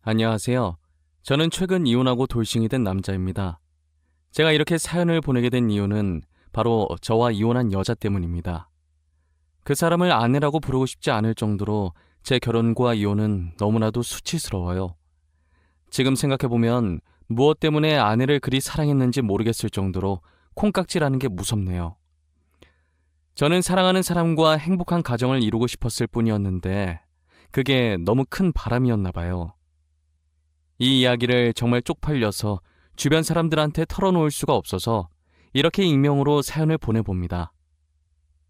안녕하세요. 저는 최근 이혼하고 돌싱이 된 남자입니다. 제가 이렇게 사연을 보내게 된 이유는 바로 저와 이혼한 여자 때문입니다. 그 사람을 아내라고 부르고 싶지 않을 정도로 제 결혼과 이혼은 너무나도 수치스러워요. 지금 생각해보면 무엇 때문에 아내를 그리 사랑했는지 모르겠을 정도로 콩깍지라는 게 무섭네요. 저는 사랑하는 사람과 행복한 가정을 이루고 싶었을 뿐이었는데 그게 너무 큰 바람이었나 봐요. 이 이야기를 정말 쪽팔려서 주변 사람들한테 털어놓을 수가 없어서 이렇게 익명으로 사연을 보내봅니다.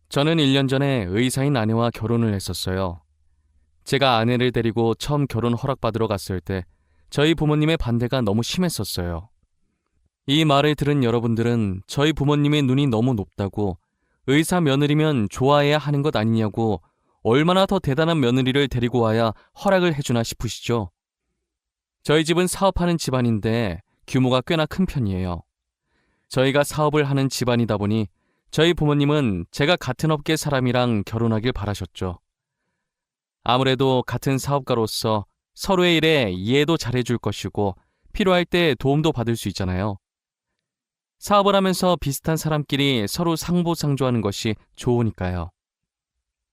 저는 1년 전에 의사인 아내와 결혼을 했었어요. 제가 아내를 데리고 처음 결혼 허락받으러 갔을 때 저희 부모님의 반대가 너무 심했었어요. 이 말을 들은 여러분들은 저희 부모님의 눈이 너무 높다고 의사 며느리면 좋아해야 하는 것 아니냐고 얼마나 더 대단한 며느리를 데리고 와야 허락을 해주나 싶으시죠? 저희 집은 사업하는 집안인데 규모가 꽤나 큰 편이에요. 저희가 사업을 하는 집안이다 보니 저희 부모님은 제가 같은 업계 사람이랑 결혼하길 바라셨죠. 아무래도 같은 사업가로서 서로의 일에 이해도 잘해줄 것이고 필요할 때 도움도 받을 수 있잖아요. 사업을 하면서 비슷한 사람끼리 서로 상보상조하는 것이 좋으니까요.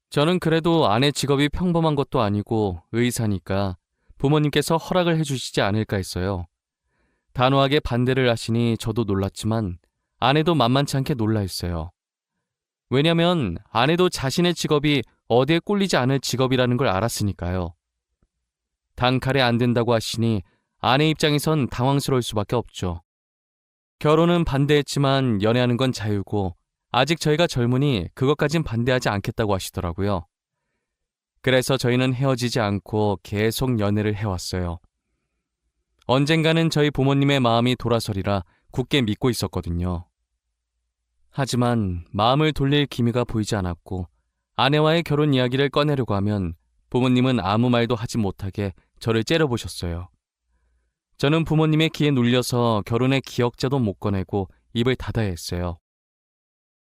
저는 그래도 아내 직업이 평범한 것도 아니고 의사니까 부모님께서 허락을 해주시지 않을까 했어요. 단호하게 반대를 하시니 저도 놀랐지만 아내도 만만치 않게 놀라했어요. 왜냐면 아내도 자신의 직업이 어디에 꿀리지 않을 직업이라는 걸 알았으니까요. 단칼에 안 된다고 하시니 아내 입장에선 당황스러울 수밖에 없죠. 결혼은 반대했지만 연애하는 건 자유고 아직 저희가 젊으니 그것까진 반대하지 않겠다고 하시더라고요. 그래서 저희는 헤어지지 않고 계속 연애를 해왔어요. 언젠가는 저희 부모님의 마음이 돌아서리라 굳게 믿고 있었거든요. 하지만 마음을 돌릴 기미가 보이지 않았고 아내와의 결혼 이야기를 꺼내려고 하면 부모님은 아무 말도 하지 못하게 저를 째려보셨어요. 저는 부모님의 기에 눌려서 결혼의 기억자도 못 꺼내고 입을 닫아야 했어요.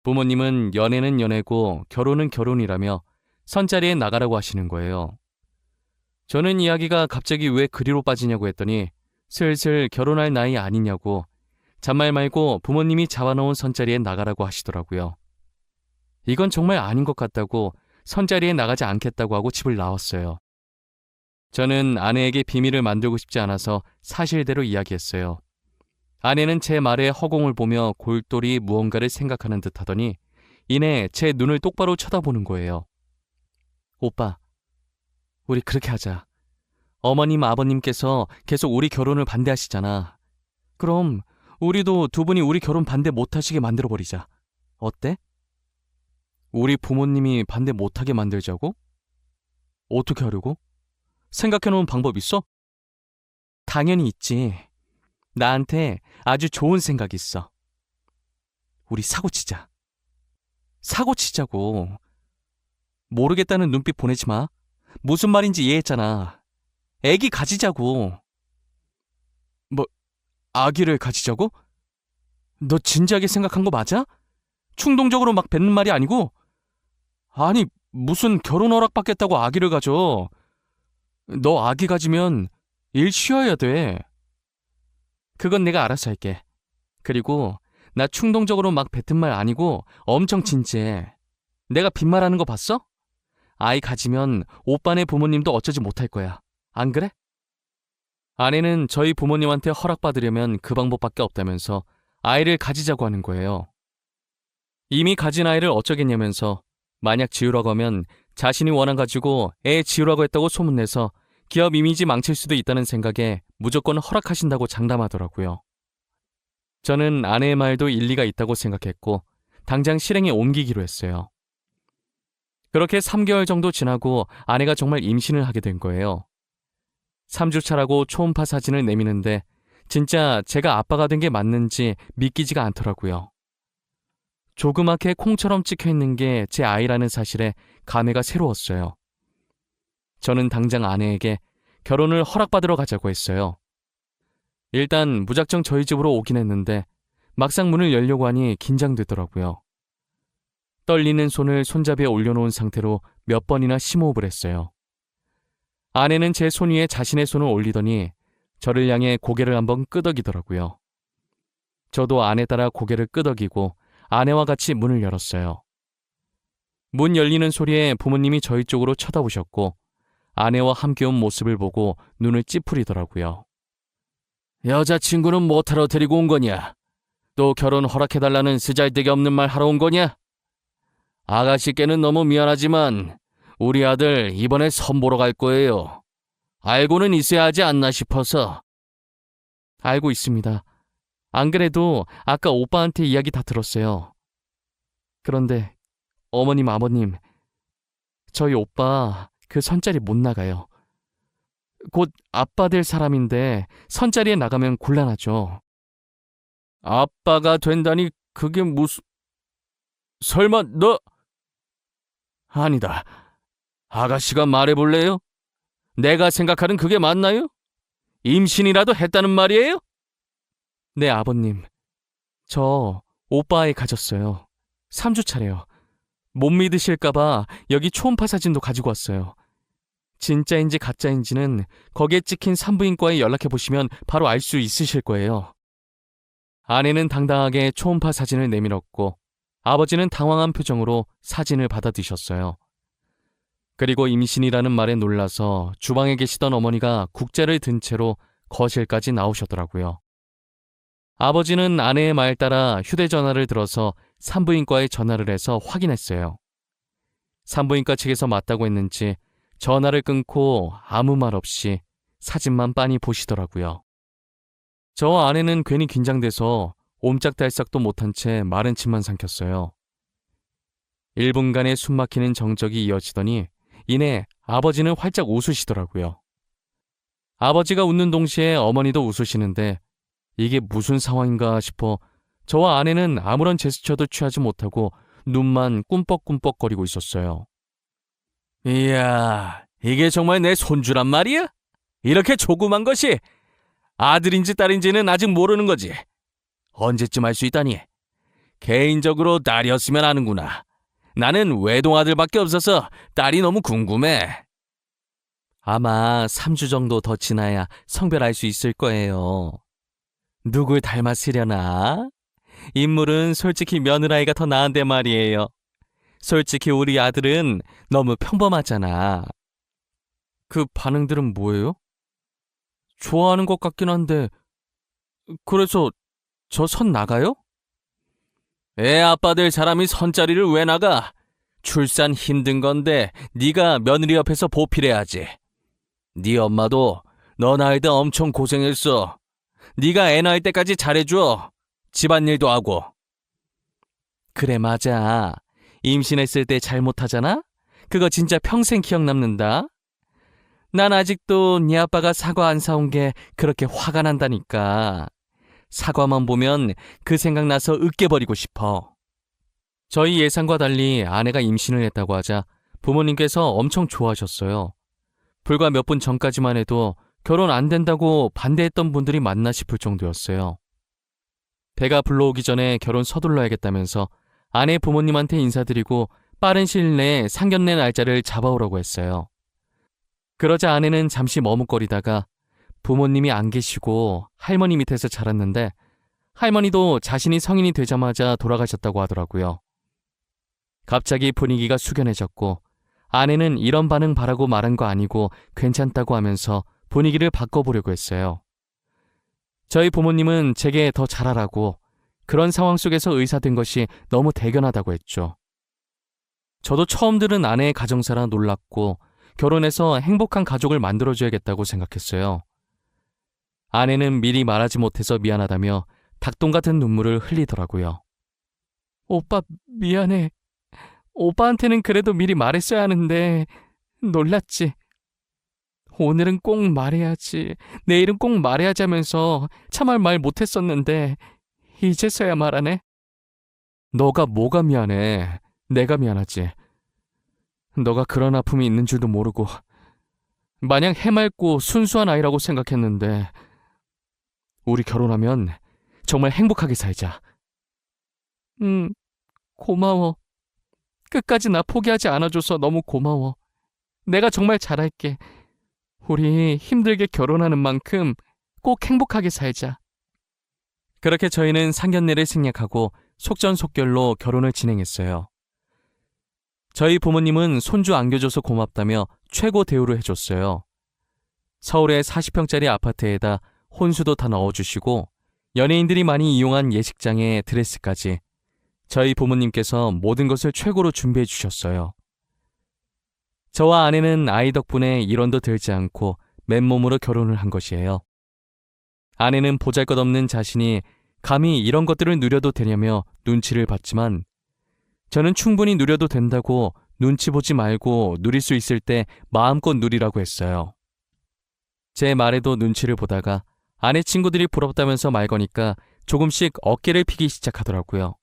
부모님은 연애는 연애고 결혼은 결혼이라며 선자리에 나가라고 하시는 거예요. 저는 이야기가 갑자기 왜 그리로 빠지냐고 했더니 슬슬 결혼할 나이 아니냐고 잔말 말고 부모님이 잡아놓은 선자리에 나가라고 하시더라고요. 이건 정말 아닌 것 같다고 선자리에 나가지 않겠다고 하고 집을 나왔어요. 저는 아내에게 비밀을 만들고 싶지 않아서 사실대로 이야기했어요. 아내는 제 말에 허공을 보며 골똘히 무언가를 생각하는 듯 하더니 이내 제 눈을 똑바로 쳐다보는 거예요. 오빠, 우리 그렇게 하자. 어머님, 아버님께서 계속 우리 결혼을 반대하시잖아. 그럼 우리도 두 분이 우리 결혼 반대 못하시게 만들어버리자. 어때? 우리 부모님이 반대 못하게 만들자고? 어떻게 하려고? 생각해놓은 방법 있어? 당연히 있지. 나한테 아주 좋은 생각이 있어. 우리 사고치자. 사고치자고. 모르겠다는 눈빛 보내지 마. 무슨 말인지 이해했잖아. 애기 가지자고. 뭐, 아기를 가지자고? 너 진지하게 생각한 거 맞아? 충동적으로 막 뱉는 말이 아니고? 아니, 무슨 결혼 허락 받겠다고 아기를 가져. 너 아기 가지면 일 쉬어야 돼. 그건 내가 알아서 할게. 그리고 나 충동적으로 막 뱉은 말 아니고 엄청 진지해. 내가 빈말하는 거 봤어? 아이 가지면 오빠네 부모님도 어쩌지 못할 거야. 안 그래? 아내는 저희 부모님한테 허락받으려면 그 방법밖에 없다면서 아이를 가지자고 하는 거예요. 이미 가진 아이를 어쩌겠냐면서 만약 지우라고 하면 자신이 원한 가지고 애 지우라고 했다고 소문내서 기업 이미지 망칠 수도 있다는 생각에 무조건 허락하신다고 장담하더라고요. 저는 아내의 말도 일리가 있다고 생각했고 당장 실행에 옮기기로 했어요. 그렇게 3개월 정도 지나고 아내가 정말 임신을 하게 된 거예요. 3주 차라고 초음파 사진을 내미는데 진짜 제가 아빠가 된 게 맞는지 믿기지가 않더라고요. 조그맣게 콩처럼 찍혀있는 게 제 아이라는 사실에 감회가 새로웠어요. 저는 당장 아내에게 결혼을 허락받으러 가자고 했어요. 일단 무작정 저희 집으로 오긴 했는데 막상 문을 열려고 하니 긴장되더라고요. 떨리는 손을 손잡이에 올려놓은 상태로 몇 번이나 심호흡을 했어요. 아내는 제 손 위에 자신의 손을 올리더니 저를 향해 고개를 한번 끄덕이더라고요. 저도 아내 따라 고개를 끄덕이고 아내와 같이 문을 열었어요. 문 열리는 소리에 부모님이 저희 쪽으로 쳐다보셨고 아내와 함께 온 모습을 보고 눈을 찌푸리더라고요. 여자친구는 뭐하러 데리고 온 거냐? 또 결혼 허락해달라는 쓰잘데기 없는 말 하러 온 거냐? 아가씨께는 너무 미안하지만 우리 아들 이번에 선보러 갈 거예요. 알고는 있어야 하지 않나 싶어서. 알고 있습니다. 안 그래도 아까 오빠한테 이야기 다 들었어요. 그런데 어머님, 아버님, 저희 오빠 그 선자리 못 나가요. 곧 아빠 될 사람인데 선자리에 나가면 곤란하죠. 아빠가 된다니 그게 무슨... 설마 너... 아니다. 아가씨가 말해볼래요? 내가 생각하는 그게 맞나요? 임신이라도 했다는 말이에요? 네, 아버님. 저 오빠 아이 가졌어요. 3주 차래요. 못 믿으실까봐 여기 초음파 사진도 가지고 왔어요. 진짜인지 가짜인지는 거기에 찍힌 산부인과에 연락해보시면 바로 알 수 있으실 거예요. 아내는 당당하게 초음파 사진을 내밀었고 아버지는 당황한 표정으로 사진을 받아드셨어요. 그리고 임신이라는 말에 놀라서 주방에 계시던 어머니가 국자를 든 채로 거실까지 나오셨더라고요. 아버지는 아내의 말 따라 휴대전화를 들어서 산부인과에 전화를 해서 확인했어요. 산부인과 측에서 맞다고 했는지 전화를 끊고 아무 말 없이 사진만 빤히 보시더라고요. 저 아내는 괜히 긴장돼서 옴짝달싹도 못한 채 마른 침만 삼켰어요. 1분간의 숨막히는 정적이 이어지더니 이내 아버지는 활짝 웃으시더라고요. 아버지가 웃는 동시에 어머니도 웃으시는데 이게 무슨 상황인가 싶어 저와 아내는 아무런 제스처도 취하지 못하고 눈만 꿈뻑꿈뻑거리고 있었어요. 이야, 이게 정말 내 손주란 말이야? 이렇게 조그만 것이 아들인지 딸인지는 아직 모르는 거지. 언제쯤 알 수 있다니? 개인적으로 딸이었으면 아는구나. 나는 외동아들밖에 없어서 딸이 너무 궁금해. 아마 3주 정도 더 지나야 성별 알 수 있을 거예요. 누굴 닮았으려나? 인물은 솔직히 며느라이가 더 나은데 말이에요. 솔직히 우리 아들은 너무 평범하잖아. 그 반응들은 뭐예요? 좋아하는 것 같긴 한데 그래서 저 선 나가요? 애 아빠 될 사람이 선자리를 왜 나가? 출산 힘든 건데 네가 며느리 옆에서 보필해야지. 네 엄마도 너 낳을 때 엄청 고생했어. 네가 애 낳을 때까지 잘해줘. 집안일도 하고. 그래, 맞아. 임신했을 때 잘못하잖아? 그거 진짜 평생 기억 남는다. 난 아직도 네 아빠가 사과 안 사온 게 그렇게 화가 난다니까. 사과만 보면 그 생각나서 으깨버리고 싶어. 저희 예상과 달리 아내가 임신을 했다고 하자 부모님께서 엄청 좋아하셨어요. 불과 몇 분 전까지만 해도 결혼 안 된다고 반대했던 분들이 맞나 싶을 정도였어요. 배가 불러오기 전에 결혼 서둘러야겠다면서 아내 부모님한테 인사드리고 빠른 시일 내에 상견례 날짜를 잡아오라고 했어요. 그러자 아내는 잠시 머뭇거리다가 부모님이 안 계시고 할머니 밑에서 자랐는데 할머니도 자신이 성인이 되자마자 돌아가셨다고 하더라고요. 갑자기 분위기가 숙연해졌고 아내는 이런 반응 바라고 말한 거 아니고 괜찮다고 하면서 분위기를 바꿔보려고 했어요. 저희 부모님은 제게 더 잘하라고 그런 상황 속에서 의사된 것이 너무 대견하다고 했죠. 저도 처음 들은 아내의 가정사라 놀랐고 결혼해서 행복한 가족을 만들어줘야겠다고 생각했어요. 아내는 미리 말하지 못해서 미안하다며 닭똥 같은 눈물을 흘리더라고요. 오빠 미안해. 오빠한테는 그래도 미리 말했어야 하는데 놀랐지. 오늘은 꼭 말해야지. 내일은 꼭 말해야지 하면서 참을 말 못했었는데 이제서야 말하네. 너가 뭐가 미안해. 내가 미안하지. 너가 그런 아픔이 있는 줄도 모르고 마냥 해맑고 순수한 아이라고 생각했는데 우리 결혼하면 정말 행복하게 살자. 고마워. 끝까지 나 포기하지 않아줘서 너무 고마워. 내가 정말 잘할게. 우리 힘들게 결혼하는 만큼 꼭 행복하게 살자. 그렇게 저희는 상견례를 생략하고 속전속결로 결혼을 진행했어요. 저희 부모님은 손주 안겨줘서 고맙다며 최고 대우를 해줬어요. 서울의 40평짜리 아파트에다 혼수도 다 넣어주시고 연예인들이 많이 이용한 예식장에 드레스까지 저희 부모님께서 모든 것을 최고로 준비해 주셨어요. 저와 아내는 아이 덕분에 일원도 들지 않고 맨몸으로 결혼을 한 것이에요. 아내는 보잘것없는 자신이 감히 이런 것들을 누려도 되냐며 눈치를 봤지만 저는 충분히 누려도 된다고 눈치 보지 말고 누릴 수 있을 때 마음껏 누리라고 했어요. 제 말에도 눈치를 보다가 아내 친구들이 부럽다면서 말 거니까 조금씩 어깨를 피기 시작하더라고요.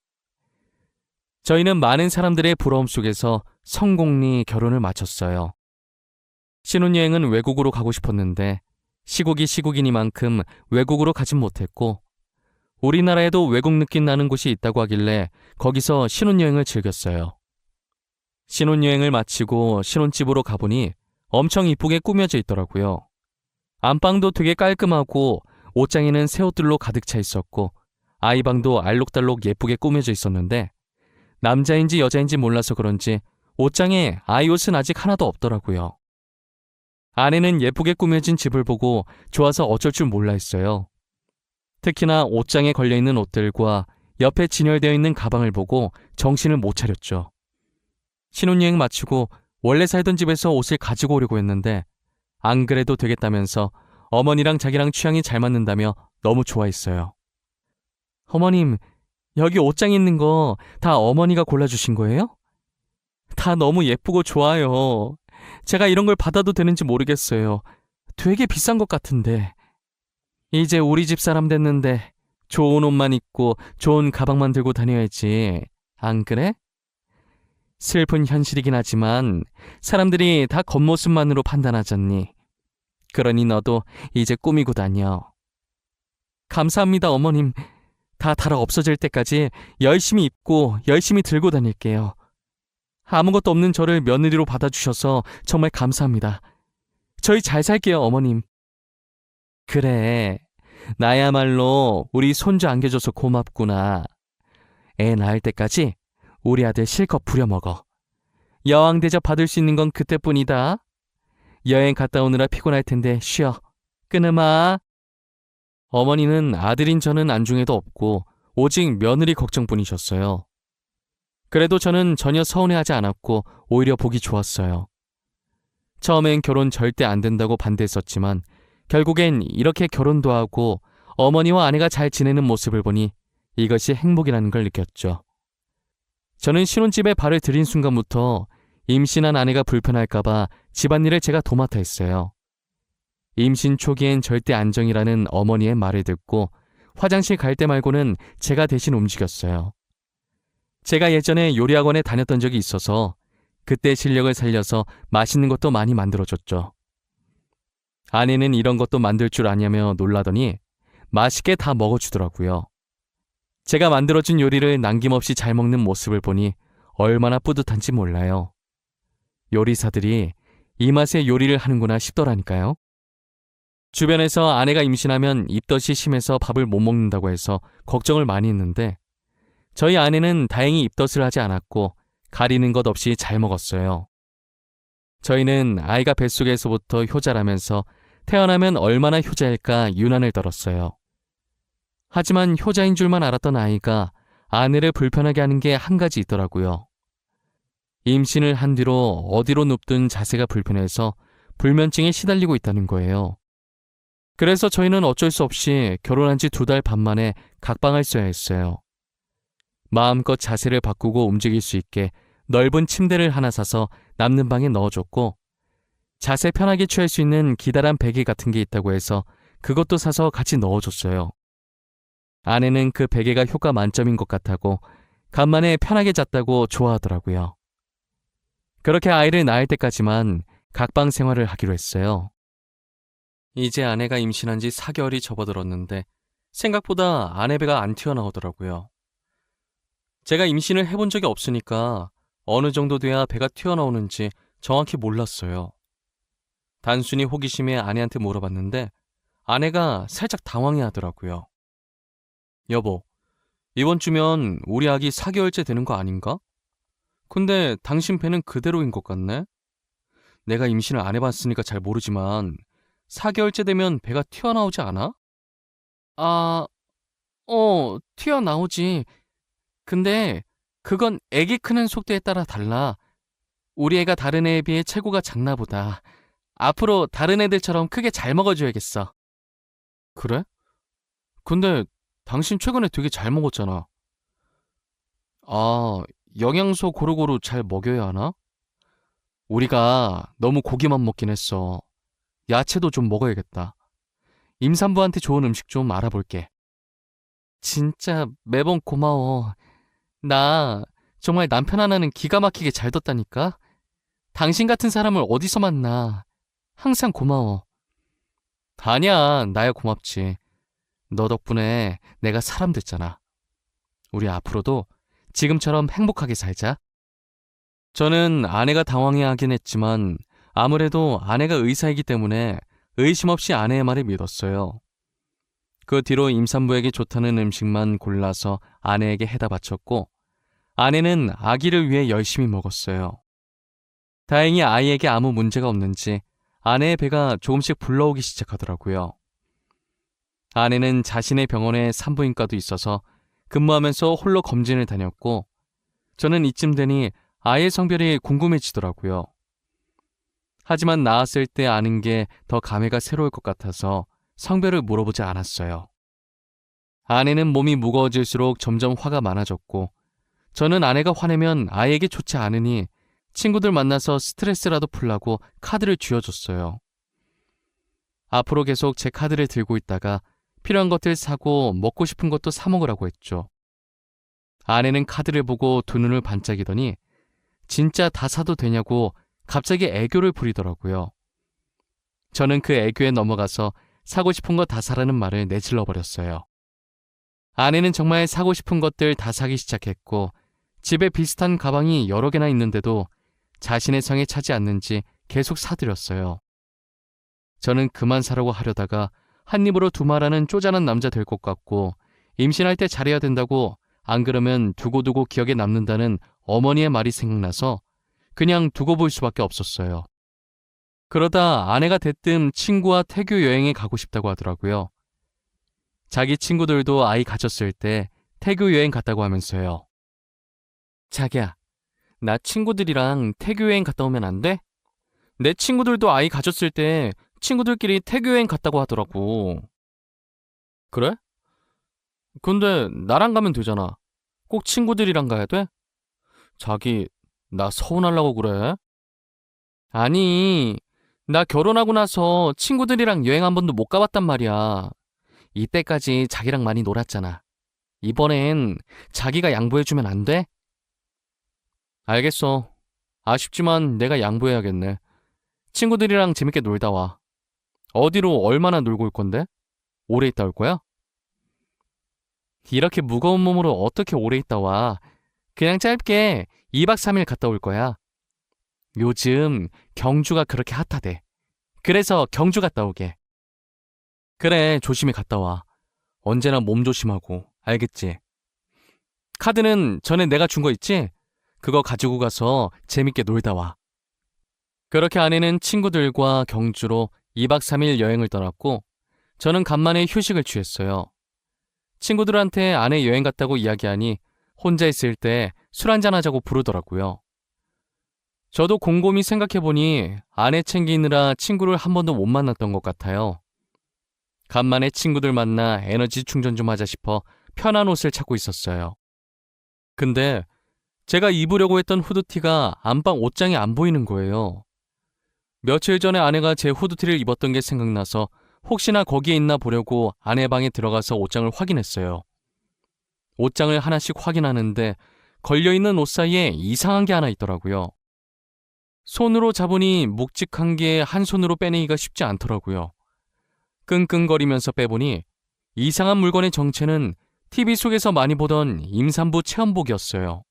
저희는 많은 사람들의 부러움 속에서 성공리 결혼을 마쳤어요. 신혼여행은 외국으로 가고 싶었는데 시국이 시국이니만큼 외국으로 가진 못했고 우리나라에도 외국 느낌 나는 곳이 있다고 하길래 거기서 신혼여행을 즐겼어요. 신혼여행을 마치고 신혼집으로 가보니 엄청 이쁘게 꾸며져 있더라고요. 안방도 되게 깔끔하고 옷장에는 새 옷들로 가득 차 있었고 아이방도 알록달록 예쁘게 꾸며져 있었는데 남자인지 여자인지 몰라서 그런지 옷장에 아이 옷은 아직 하나도 없더라고요. 아내는 예쁘게 꾸며진 집을 보고 좋아서 어쩔 줄 몰라 했어요. 특히나 옷장에 걸려있는 옷들과 옆에 진열되어 있는 가방을 보고 정신을 못 차렸죠. 신혼여행 마치고 원래 살던 집에서 옷을 가지고 오려고 했는데 안 그래도 되겠다면서 어머니랑 자기랑 취향이 잘 맞는다며 너무 좋아했어요. 어머님, 여기 옷장에 있는 거 다 어머니가 골라주신 거예요? 다 너무 예쁘고 좋아요. 제가 이런 걸 받아도 되는지 모르겠어요. 되게 비싼 것 같은데. 이제 우리 집 사람 됐는데 좋은 옷만 입고 좋은 가방만 들고 다녀야지. 안 그래? 슬픈 현실이긴 하지만 사람들이 다 겉모습만으로 판단하잖니. 그러니 너도 이제 꾸미고 다녀. 감사합니다, 어머님. 다 달아 없어질 때까지 열심히 입고 열심히 들고 다닐게요. 아무것도 없는 저를 며느리로 받아주셔서 정말 감사합니다. 저희 잘 살게요, 어머님. 그래, 나야말로 우리 손주 안겨줘서 고맙구나. 애 낳을 때까지 우리 아들 실컷 부려먹어. 여왕 대접 받을 수 있는 건 그때뿐이다. 여행 갔다 오느라 피곤할 텐데 쉬어. 끊으마. 어머니는 아들인 저는 안중에도 없고 오직 며느리 걱정뿐이셨어요. 그래도 저는 전혀 서운해하지 않았고 오히려 보기 좋았어요. 처음엔 결혼 절대 안 된다고 반대했었지만 결국엔 이렇게 결혼도 하고 어머니와 아내가 잘 지내는 모습을 보니 이것이 행복이라는 걸 느꼈죠. 저는 신혼집에 발을 들인 순간부터 임신한 아내가 불편할까봐 집안일을 제가 도맡아 했어요. 임신 초기엔 절대 안정이라는 어머니의 말을 듣고 화장실 갈 때 말고는 제가 대신 움직였어요. 제가 예전에 요리학원에 다녔던 적이 있어서 그때 실력을 살려서 맛있는 것도 많이 만들어줬죠. 아내는 이런 것도 만들 줄 아냐며 놀라더니 맛있게 다 먹어주더라고요. 제가 만들어준 요리를 남김없이 잘 먹는 모습을 보니 얼마나 뿌듯한지 몰라요. 요리사들이 이 맛에 요리를 하는구나 싶더라니까요. 주변에서 아내가 임신하면 입덧이 심해서 밥을 못 먹는다고 해서 걱정을 많이 했는데 저희 아내는 다행히 입덧을 하지 않았고 가리는 것 없이 잘 먹었어요. 저희는 아이가 뱃속에서부터 효자라면서 태어나면 얼마나 효자일까 유난을 떨었어요. 하지만 효자인 줄만 알았던 아이가 아내를 불편하게 하는 게 한 가지 있더라고요. 임신을 한 뒤로 어디로 눕든 자세가 불편해서 불면증에 시달리고 있다는 거예요. 그래서 저희는 어쩔 수 없이 결혼한 지 2달 반 만에 각방을 써야 했어요. 마음껏 자세를 바꾸고 움직일 수 있게 넓은 침대를 하나 사서 남는 방에 넣어줬고 자세 편하게 취할 수 있는 기다란 베개 같은 게 있다고 해서 그것도 사서 같이 넣어줬어요. 아내는 그 베개가 효과 만점인 것 같다고 간만에 편하게 잤다고 좋아하더라고요. 그렇게 아이를 낳을 때까지만 각방 생활을 하기로 했어요. 이제 아내가 임신한 지 4개월이 접어들었는데 생각보다 아내 배가 안 튀어나오더라고요. 제가 임신을 해본 적이 없으니까 어느 정도 돼야 배가 튀어나오는지 정확히 몰랐어요. 단순히 호기심에 아내한테 물어봤는데 아내가 살짝 당황해 하더라고요. 여보, 이번 주면 우리 아기 4개월째 되는 거 아닌가? 근데 당신 배는 그대로인 것 같네? 내가 임신을 안 해봤으니까 잘 모르지만 4개월째 되면 배가 튀어나오지 않아? 아, 튀어나오지. 근데 그건 애기 크는 속도에 따라 달라. 우리 애가 다른 애에 비해 체구가 작나 보다. 앞으로 다른 애들처럼 크게 잘 먹어줘야겠어. 그래? 근데 당신 최근에 되게 잘 먹었잖아. 아, 영양소 고루고루 잘 먹여야 하나? 우리가 너무 고기만 먹긴 했어. 야채도 좀 먹어야겠다. 임산부한테 좋은 음식 좀 알아볼게. 진짜 매번 고마워. 나 정말 남편 하나는 기가 막히게 잘 뒀다니까? 당신 같은 사람을 어디서 만나. 항상 고마워. 아니야, 나야 고맙지. 너 덕분에 내가 사람 됐잖아. 우리 앞으로도 지금처럼 행복하게 살자. 저는 아내가 당황해하긴 했지만 아무래도 아내가 의사이기 때문에 의심 없이 아내의 말을 믿었어요. 그 뒤로 임산부에게 좋다는 음식만 골라서 아내에게 해다 바쳤고 아내는 아기를 위해 열심히 먹었어요. 다행히 아이에게 아무 문제가 없는지 아내의 배가 조금씩 불러오기 시작하더라고요. 아내는 자신의 병원에 산부인과도 있어서 근무하면서 홀로 검진을 다녔고 저는 이쯤 되니 아이의 성별이 궁금해지더라고요. 하지만 낳았을 때 아는 게 더 감회가 새로울 것 같아서 성별을 물어보지 않았어요. 아내는 몸이 무거워질수록 점점 화가 많아졌고 저는 아내가 화내면 아이에게 좋지 않으니 친구들 만나서 스트레스라도 풀라고 카드를 쥐어줬어요. 앞으로 계속 제 카드를 들고 있다가 필요한 것들 사고 먹고 싶은 것도 사 먹으라고 했죠. 아내는 카드를 보고 두 눈을 반짝이더니 진짜 다 사도 되냐고 갑자기 애교를 부리더라고요. 저는 그 애교에 넘어가서 사고 싶은 거 다 사라는 말을 내질러 버렸어요. 아내는 정말 사고 싶은 것들 다 사기 시작했고 집에 비슷한 가방이 여러 개나 있는데도 자신의 성에 차지 않는지 계속 사들였어요. 저는 그만 사라고 하려다가 한 입으로 두 말하는 쪼잔한 남자 될 것 같고 임신할 때 잘해야 된다고 안 그러면 두고두고 기억에 남는다는 어머니의 말이 생각나서 그냥 두고 볼 수밖에 없었어요. 그러다 아내가 대뜸 친구와 태교 여행에 가고 싶다고 하더라고요. 자기 친구들도 아이 가졌을 때 태교 여행 갔다고 하면서요. 자기야, 나 친구들이랑 태교 여행 갔다 오면 안 돼? 내 친구들도 아이 가졌을 때 친구들끼리 태교 여행 갔다고 하더라고. 그래? 근데 나랑 가면 되잖아. 꼭 친구들이랑 가야 돼? 자기, 나 서운하려고 그래? 아니, 나 결혼하고 나서 친구들이랑 여행 한 번도 못 가봤단 말이야. 이때까지 자기랑 많이 놀았잖아. 이번엔 자기가 양보해주면 안 돼? 알겠어. 아쉽지만 내가 양보해야겠네. 친구들이랑 재밌게 놀다 와. 어디로 얼마나 놀고 올 건데? 오래 있다 올 거야? 이렇게 무거운 몸으로 어떻게 오래 있다 와. 그냥 짧게 2박 3일 갔다 올 거야. 요즘 경주가 그렇게 핫하대. 그래서 경주 갔다 오게. 그래, 조심히 갔다 와. 언제나 몸 조심하고, 알겠지? 카드는 전에 내가 준 거 있지? 그거 가지고 가서 재밌게 놀다 와. 그렇게 아내는 친구들과 경주로 2박 3일 여행을 떠났고 저는 간만에 휴식을 취했어요. 친구들한테 아내 여행 갔다고 이야기하니 혼자 있을 때 술 한잔 하자고 부르더라고요. 저도 곰곰이 생각해보니 아내 챙기느라 친구를 한 번도 못 만났던 것 같아요. 간만에 친구들 만나 에너지 충전 좀 하자 싶어 편한 옷을 찾고 있었어요. 근데 제가 입으려고 했던 후드티가 안방 옷장에 안 보이는 거예요. 며칠 전에 아내가 제 후드티를 입었던 게 생각나서 혹시나 거기에 있나 보려고 아내 방에 들어가서 옷장을 확인했어요. 옷장을 하나씩 확인하는데 걸려있는 옷 사이에 이상한 게 하나 있더라고요. 손으로 잡으니 묵직한 게 한 손으로 빼내기가 쉽지 않더라고요. 끙끙거리면서 빼보니 이상한 물건의 정체는 TV 속에서 많이 보던 임산부 체험복이었어요.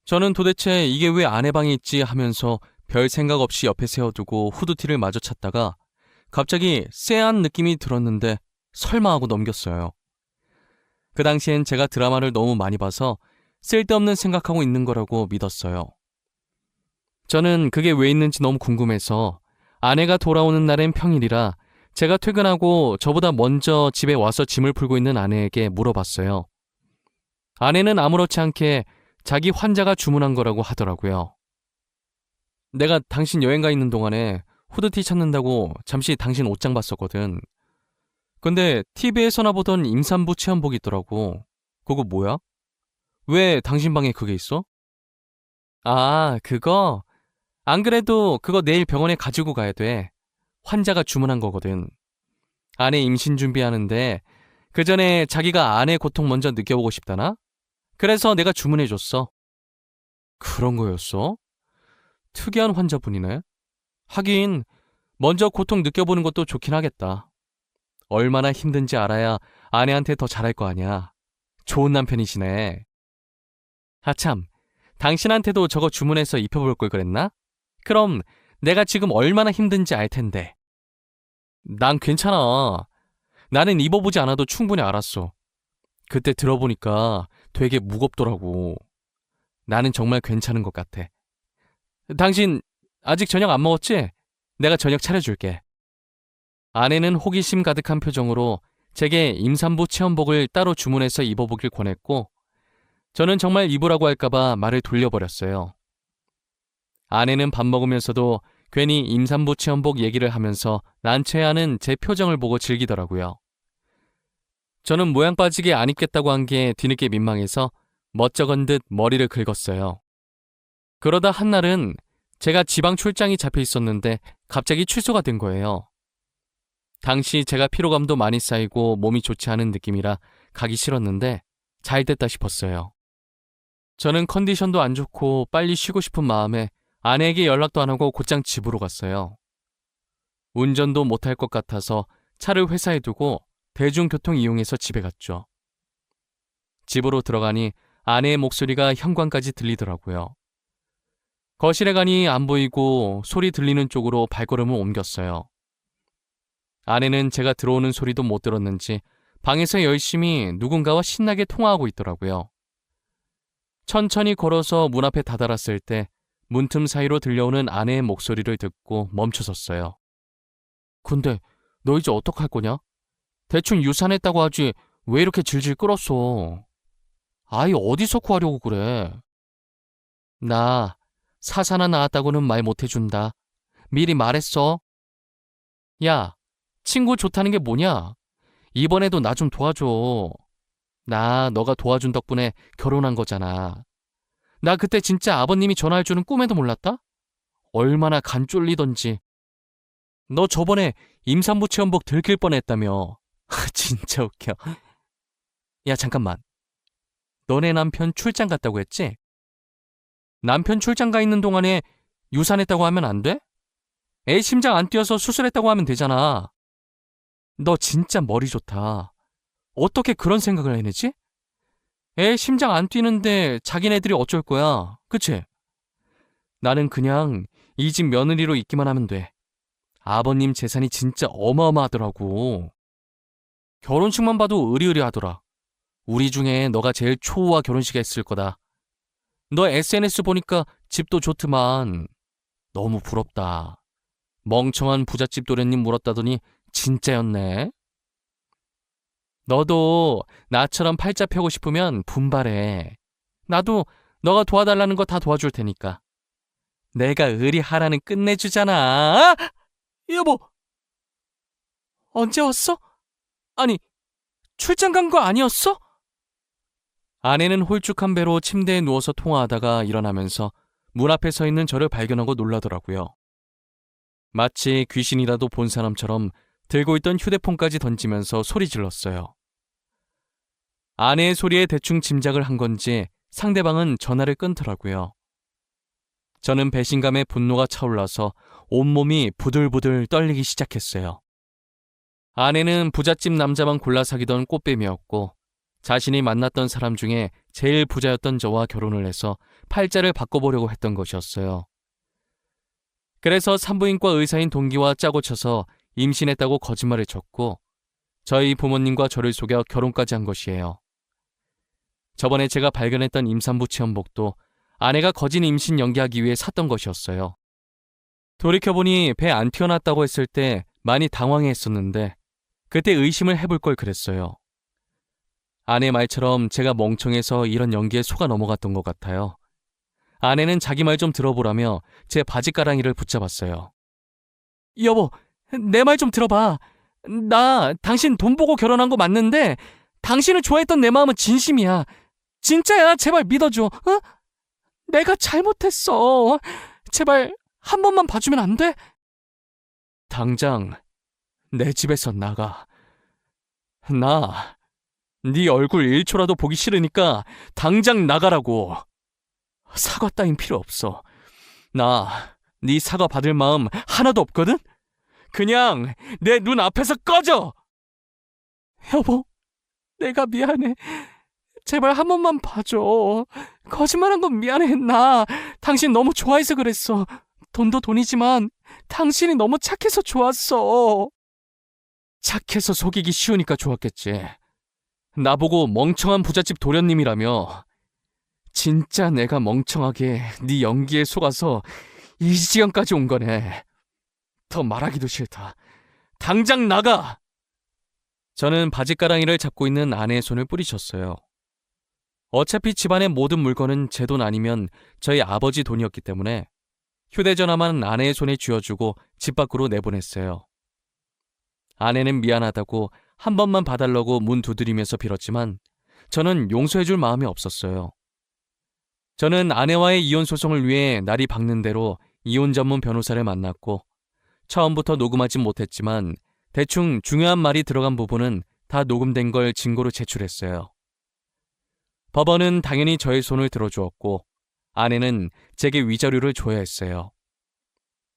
저는 도대체 이게 왜 아내 방에 있지 하면서 별 생각 없이 옆에 세워두고 후드티를 마저 찾다가 갑자기 쎄한 느낌이 들었는데 설마 하고 넘겼어요. 그 당시엔 제가 드라마를 너무 많이 봐서 쓸데없는 생각하고 있는 거라고 믿었어요. 저는 그게 왜 있는지 너무 궁금해서 아내가 돌아오는 날엔 평일이라 제가 퇴근하고 저보다 먼저 집에 와서 짐을 풀고 있는 아내에게 물어봤어요. 아내는 아무렇지 않게 자기 환자가 주문한 거라고 하더라고요. 내가 당신 여행 가 있는 동안에 후드티 찾는다고 잠시 당신 옷장 봤었거든. 근데 TV에서나 보던 임산부 체험복이 있더라고. 그거 뭐야? 왜 당신 방에 그게 있어? 아, 그거? 안 그래도 그거 내일 병원에 가지고 가야 돼. 환자가 주문한 거거든. 아내 임신 준비하는데 그 전에 자기가 아내 고통 먼저 느껴보고 싶다나? 그래서 내가 주문해줬어. 그런 거였어? 특이한 환자분이네. 하긴 먼저 고통 느껴보는 것도 좋긴 하겠다. 얼마나 힘든지 알아야 아내한테 더 잘할 거 아니야. 좋은 남편이시네. 하참, 당신한테도 저거 주문해서 입혀볼 걸 그랬나? 그럼 내가 지금 얼마나 힘든지 알 텐데. 난 괜찮아. 나는 입어보지 않아도 충분히 알았어. 그때 들어보니까 되게 무겁더라고. 나는 정말 괜찮은 것 같아. 당신 아직 저녁 안 먹었지? 내가 저녁 차려줄게. 아내는 호기심 가득한 표정으로 제게 임산부 체험복을 따로 주문해서 입어보길 권했고 저는 정말 입으라고 할까봐 말을 돌려버렸어요. 아내는 밥 먹으면서도 괜히 임산부 체험복 얘기를 하면서 난처해하는 제 표정을 보고 즐기더라고요. 저는 모양 빠지게 안 입겠다고 한 게 뒤늦게 민망해서 멋쩍은 듯 머리를 긁었어요. 그러다 한날은 제가 지방 출장이 잡혀 있었는데 갑자기 취소가 된 거예요. 당시 제가 피로감도 많이 쌓이고 몸이 좋지 않은 느낌이라 가기 싫었는데 잘 됐다 싶었어요. 저는 컨디션도 안 좋고 빨리 쉬고 싶은 마음에 아내에게 연락도 안 하고 곧장 집으로 갔어요. 운전도 못할 것 같아서 차를 회사에 두고 대중교통 이용해서 집에 갔죠. 집으로 들어가니 아내의 목소리가 현관까지 들리더라고요. 거실에 가니 안 보이고 소리 들리는 쪽으로 발걸음을 옮겼어요. 아내는 제가 들어오는 소리도 못 들었는지 방에서 열심히 누군가와 신나게 통화하고 있더라고요. 천천히 걸어서 문 앞에 다다랐을 때 문틈 사이로 들려오는 아내의 목소리를 듣고 멈춰섰어요. 근데 너 이제 어떡할 거냐? 대충 유산했다고 하지 왜 이렇게 질질 끌었어? 아이 어디서 구하려고 그래? 나 사사나 나왔다고는 말 못해준다. 미리 말했어. 야, 친구 좋다는 게 뭐냐? 이번에도 나 좀 도와줘. 나 너가 도와준 덕분에 결혼한 거잖아. 나 그때 진짜 아버님이 전화할 줄은 꿈에도 몰랐다? 얼마나 간 쫄리던지. 너 저번에 임산부 체험복 들킬 뻔했다며. 진짜 웃겨. 야, 잠깐만. 너네 남편 출장 갔다고 했지? 남편 출장 가 있는 동안에 유산했다고 하면 안 돼? 애 심장 안 뛰어서 수술했다고 하면 되잖아. 너 진짜 머리 좋다. 어떻게 그런 생각을 해내지? 애 심장 안 뛰는데 자기네들이 어쩔 거야. 그치? 나는 그냥 이 집 며느리로 있기만 하면 돼. 아버님 재산이 진짜 어마어마하더라고. 결혼식만 봐도 으리으리하더라. 우리 중에 너가 제일 초호화 결혼식 했을 거다. 너 SNS 보니까 집도 좋더만. 너무 부럽다. 멍청한 부잣집 도련님 물었다더니 진짜였네. 너도 나처럼 팔자 펴고 싶으면 분발해. 나도 너가 도와달라는 거 다 도와줄 테니까. 내가 의리하라는 끝내주잖아. 여보, 언제 왔어? 아니, 출장 간 거 아니었어? 아내는 홀쭉한 배로 침대에 누워서 통화하다가 일어나면서 문 앞에 서 있는 저를 발견하고 놀라더라고요. 마치 귀신이라도 본 사람처럼 들고 있던 휴대폰까지 던지면서 소리 질렀어요. 아내의 소리에 대충 짐작을 한 건지 상대방은 전화를 끊더라고요. 저는 배신감에 분노가 차올라서 온몸이 부들부들 떨리기 시작했어요. 아내는 부잣집 남자만 골라 사귀던 꽃뱀이었고 자신이 만났던 사람 중에 제일 부자였던 저와 결혼을 해서 팔자를 바꿔보려고 했던 것이었어요. 그래서 산부인과 의사인 동기와 짜고 쳐서 임신했다고 거짓말을 쳤고 저희 부모님과 저를 속여 결혼까지 한 것이에요. 저번에 제가 발견했던 임산부 체험복도 아내가 거짓 임신 연기하기 위해 샀던 것이었어요. 돌이켜보니 배 안 튀어났다고 했을 때 많이 당황했었는데 그때 의심을 해볼 걸 그랬어요. 아내 말처럼 제가 멍청해서 이런 연기에 속아 넘어갔던 것 같아요. 아내는 자기 말 좀 들어보라며 제 바지가랑이를 붙잡았어요. 여보, 내 말 좀 들어봐. 나 당신 돈 보고 결혼한 거 맞는데 당신을 좋아했던 내 마음은 진심이야. 진짜야, 제발 믿어줘. 어? 내가 잘못했어. 제발 한 번만 봐주면 안 돼? 당장 내 집에서 나가. 나 네 얼굴 1초라도 보기 싫으니까 당장 나가라고. 사과 따윈 필요 없어. 나 네 사과 받을 마음 하나도 없거든? 그냥 내 눈 앞에서 꺼져! 여보, 내가 미안해. 제발 한 번만 봐줘. 거짓말한 건 미안해. 나 당신 너무 좋아해서 그랬어. 돈도 돈이지만 당신이 너무 착해서 좋았어. 착해서 속이기 쉬우니까 좋았겠지. 나보고 멍청한 부잣집 도련님이라며. 진짜 내가 멍청하게 네 연기에 속아서 이 지경까지 온 거네. 더 말하기도 싫다. 당장 나가! 저는 바지가랑이를 잡고 있는 아내의 손을 뿌리쳤어요. 어차피 집안의 모든 물건은 제 돈 아니면 저희 아버지 돈이었기 때문에 휴대전화만 아내의 손에 쥐어주고 집 밖으로 내보냈어요. 아내는 미안하다고 한 번만 봐달라고 문 두드리면서 빌었지만 저는 용서해줄 마음이 없었어요. 저는 아내와의 이혼 소송을 위해 날이 밝는 대로 이혼 전문 변호사를 만났고 처음부터 녹음하진 못했지만 대충 중요한 말이 들어간 부분은 다 녹음된 걸 증거로 제출했어요. 법원은 당연히 저의 손을 들어주었고 아내는 제게 위자료를 줘야 했어요.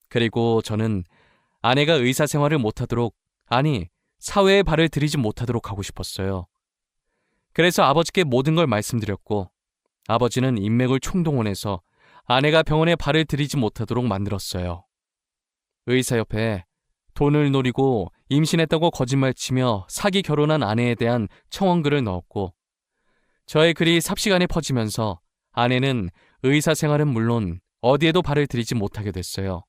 그리고 저는 아내가 의사 생활을 못하도록, 아니 사회에 발을 들이지 못하도록 하고 싶었어요. 그래서 아버지께 모든 걸 말씀드렸고 아버지는 인맥을 총동원해서 아내가 병원에 발을 들이지 못하도록 만들었어요. 의사협회에 돈을 노리고 임신했다고 거짓말치며 사기 결혼한 아내에 대한 청원글을 넣었고 저의 글이 삽시간에 퍼지면서 아내는 의사 생활은 물론 어디에도 발을 들이지 못하게 됐어요.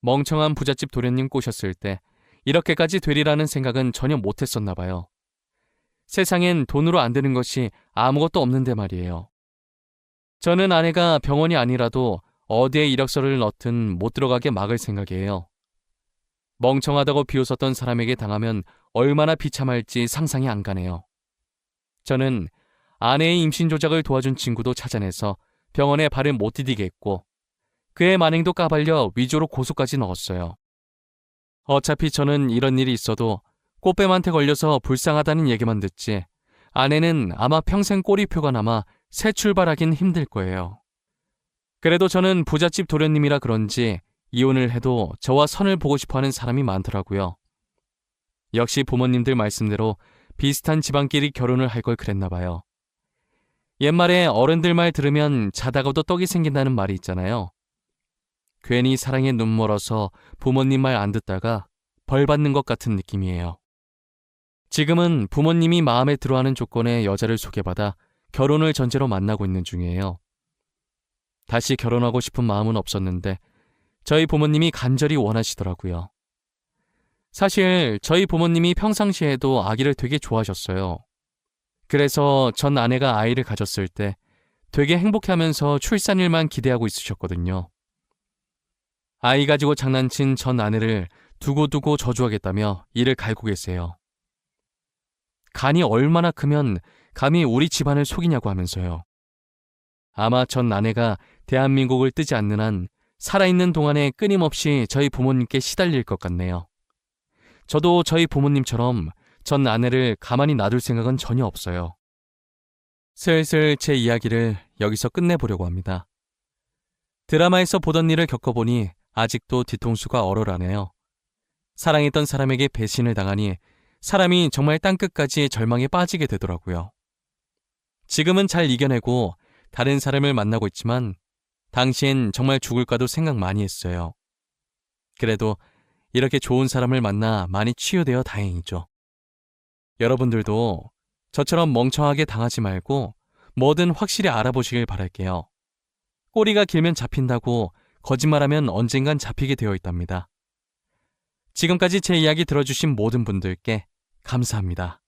멍청한 부잣집 도련님 꼬셨을 때 이렇게까지 되리라는 생각은 전혀 못했었나 봐요. 세상엔 돈으로 안 되는 것이 아무것도 없는데 말이에요. 저는 아내가 병원이 아니라도 어디에 이력서를 넣든 못 들어가게 막을 생각이에요. 멍청하다고 비웃었던 사람에게 당하면 얼마나 비참할지 상상이 안 가네요. 저는 아내의 임신 조작을 도와준 친구도 찾아내서 병원에 발을 못 디디게 했고 그의 만행도 까발려 위조로 고소까지 넣었어요. 어차피 저는 이런 일이 있어도 꽃뱀한테 걸려서 불쌍하다는 얘기만 듣지 아내는 아마 평생 꼬리표가 남아 새 출발하긴 힘들 거예요. 그래도 저는 부잣집 도련님이라 그런지 이혼을 해도 저와 선을 보고 싶어하는 사람이 많더라고요. 역시 부모님들 말씀대로 비슷한 집안끼리 결혼을 할 걸 그랬나 봐요. 옛말에 어른들 말 들으면 자다가도 떡이 생긴다는 말이 있잖아요. 괜히 사랑에 눈 멀어서 부모님 말 안 듣다가 벌 받는 것 같은 느낌이에요. 지금은 부모님이 마음에 들어하는 조건의 여자를 소개받아 결혼을 전제로 만나고 있는 중이에요. 다시 결혼하고 싶은 마음은 없었는데 저희 부모님이 간절히 원하시더라고요. 사실 저희 부모님이 평상시에도 아기를 되게 좋아하셨어요. 그래서 전 아내가 아이를 가졌을 때 되게 행복해하면서 출산일만 기대하고 있으셨거든요. 아이 가지고 장난친 전 아내를 두고두고 저주하겠다며 이를 갈고 계세요. 간이 얼마나 크면 감히 우리 집안을 속이냐고 하면서요. 아마 전 아내가 대한민국을 뜨지 않는 한 살아있는 동안에 끊임없이 저희 부모님께 시달릴 것 같네요. 저도 저희 부모님처럼 전 아내를 가만히 놔둘 생각은 전혀 없어요. 슬슬 제 이야기를 여기서 끝내보려고 합니다. 드라마에서 보던 일을 겪어보니 아직도 뒤통수가 얼얼하네요. 사랑했던 사람에게 배신을 당하니 사람이 정말 땅끝까지 절망에 빠지게 되더라고요. 지금은 잘 이겨내고 다른 사람을 만나고 있지만 당시엔 정말 죽을까도 생각 많이 했어요. 그래도 이렇게 좋은 사람을 만나 많이 치유되어 다행이죠. 여러분들도 저처럼 멍청하게 당하지 말고 뭐든 확실히 알아보시길 바랄게요. 꼬리가 길면 잡힌다고 거짓말하면 언젠간 잡히게 되어 있답니다. 지금까지 제 이야기 들어주신 모든 분들께 감사합니다.